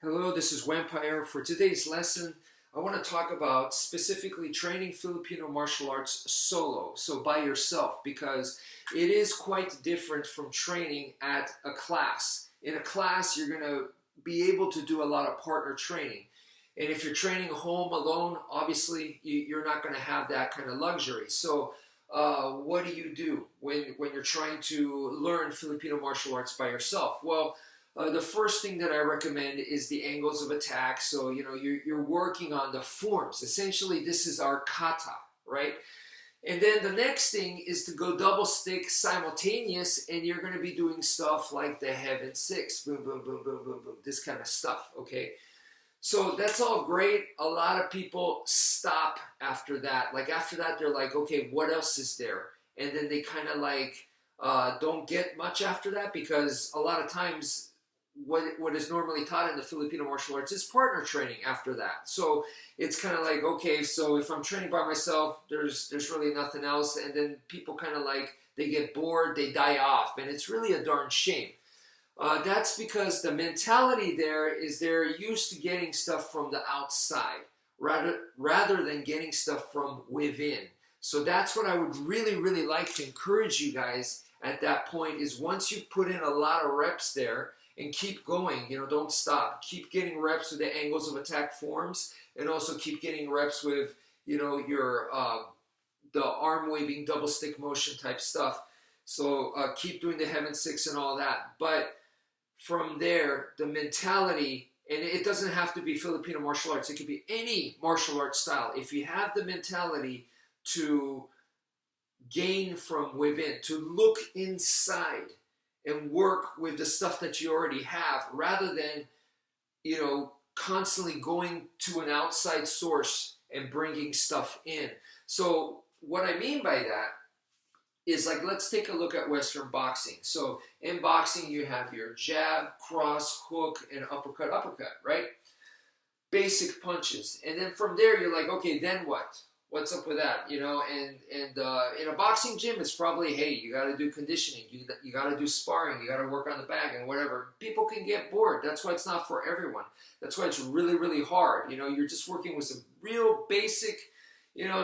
Hello, this is wmpyr. For today's lesson, I want to talk about specifically training Filipino martial arts solo, so by yourself, because it is quite different from training at a class. In a class, you're going to be able to do a lot of partner training. And if you're training home alone, obviously you're not going to have that kind of luxury. So what do when you're trying to learn Filipino martial arts by yourself? Well, the first thing that I recommend is the angles of attack. So, you're working on the forms. Essentially, this is our kata, right? And then the next thing is to go double stick simultaneous, and you're going to be doing stuff like the heaven six, boom, boom, boom, boom, boom, boom, this kind of stuff, okay? So that's all great. A lot of people stop after that. Like after that, they're like, okay, what else is there? And then they kind of like don't get much after that, because a lot of times what is normally taught in the Filipino martial arts is partner training after that. So it's kind of like, okay, so if I'm training by myself, there's really nothing else. And then people kind of like, they get bored, they die off. And it's really a darn shame. That's because the mentality there is they're used to getting stuff from the outside rather than getting stuff from within. So that's what I would really like to encourage you guys at that point, is once you've put in a lot of reps there, and keep going, don't stop. Keep getting reps with the angles of attack forms, and also keep getting reps with, your the arm waving double stick motion type stuff. So keep doing the heaven six and all that. But from there, the mentality, and it doesn't have to be Filipino martial arts, it could be any martial arts style. If you have the mentality to gain from within, to look inside and work with the stuff that you already have, rather than, constantly going to an outside source and bringing stuff in. So what I mean by that is, like, let's take a look at Western boxing. So in boxing, you have your jab, cross, hook, and uppercut, right? Basic punches. And then from there, you're like, okay, then what? What's up with that? And in a boxing gym, it's probably, hey, you got to do conditioning, you got to do sparring, you got to work on the bag and whatever. People can get bored. That's why it's not for everyone. That's why it's really hard. You're just working with some real basic,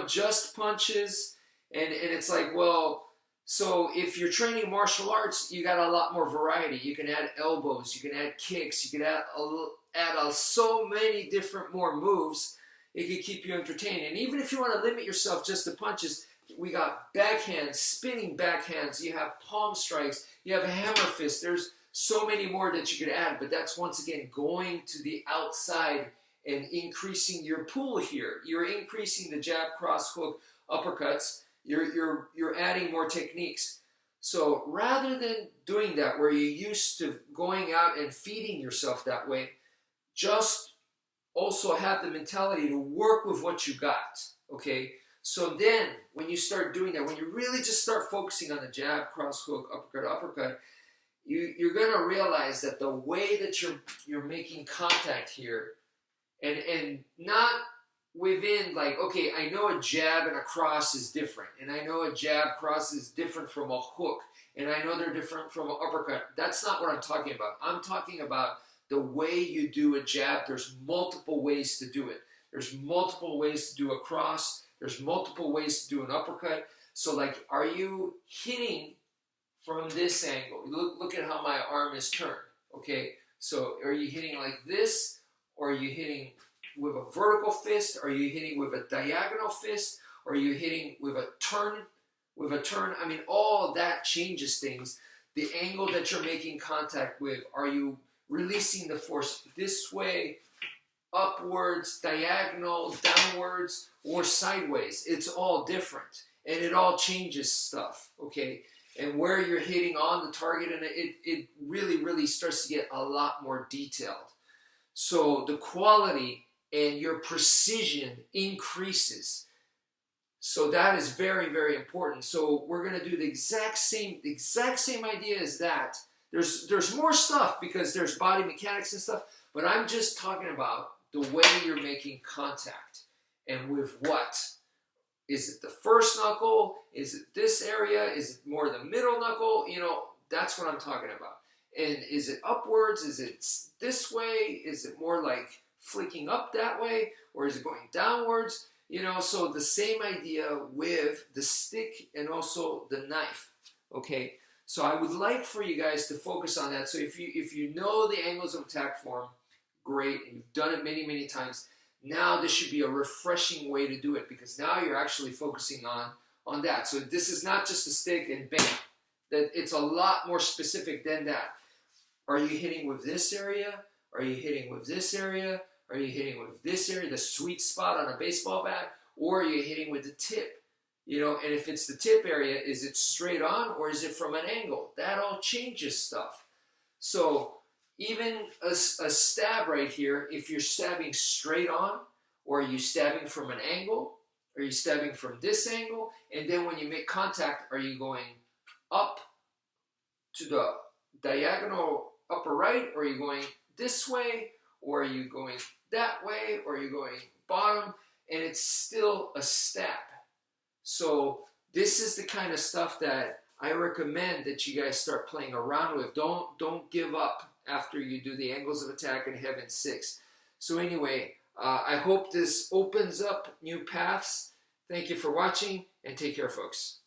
just punches, and it's like, well, so if you're training martial arts, you got a lot more variety. You can add elbows, you can add kicks, you can add so many different more moves. It can keep you entertained. And even if you want to limit yourself just to punches, we got backhands, spinning backhands, you have palm strikes, you have a hammer fist. There's so many more that you could add, but that's once again going to the outside and increasing your pool here. You're increasing the jab, cross, hook, uppercuts. You're adding more techniques. So rather than doing that where you're used to going out and feeding yourself that way, just also have the mentality to work with what you got, okay? So then, when you start doing that, when you really just start focusing on the jab, cross, hook, uppercut, you're going to realize that the way that you're making contact here, and not within, like, okay, I know a jab and a cross is different, and I know a jab cross is different from a hook, and I know they're different from an uppercut. That's not what I'm talking about. I'm talking about the way you do a jab. There's multiple ways to do it. There's multiple ways to do a cross. There's multiple ways to do an uppercut. So, like, are you hitting from this angle? Look at how my arm is turned, okay? So are you hitting like this, or are you hitting with a vertical fist? Are you hitting with a diagonal fist? Or are you hitting with a turn? I mean, all that changes things. The angle that you're making contact with, are you releasing the force this way, upwards, diagonal, downwards, or sideways? It's all different, and it all changes stuff, okay? And where you're hitting on the target, and it really starts to get a lot more detailed. So the quality and your precision increases. So that is very important. So we're going to do the exact same idea as that. There's more stuff, because there's body mechanics and stuff, but I'm just talking about the way you're making contact, and with what. Is it the first knuckle? Is it this area? Is it more the middle knuckle? That's what I'm talking about. And is it upwards? Is it this way? Is it more like flicking up that way? Or is it going downwards? You know, so the same idea with the stick and also the knife, okay? So I would like for you guys to focus on that. So if you know the angles of attack form, great, and you've done it many, many times, now this should be a refreshing way to do it, because now you're actually focusing on that. So this is not just a stick and bang. That it's a lot more specific than that. Are you hitting with this area? Are you hitting with this area? Are you hitting with this area, the sweet spot on a baseball bat? Or are you hitting with the tip? You know, and if it's the tip area, is it straight on or is it from an angle? That all changes stuff. So even a stab right here, if you're stabbing straight on, or are you stabbing from an angle? Are you stabbing from this angle? And then when you make contact, are you going up to the diagonal upper right, or are you going this way, or are you going that way, or are you going bottom? And it's still a stab. So this is the kind of stuff that I recommend that you guys start playing around with. Don't give up after you do the angles of attack in Heaven 6. So anyway, I hope this opens up new paths. Thank you for watching, and take care, folks.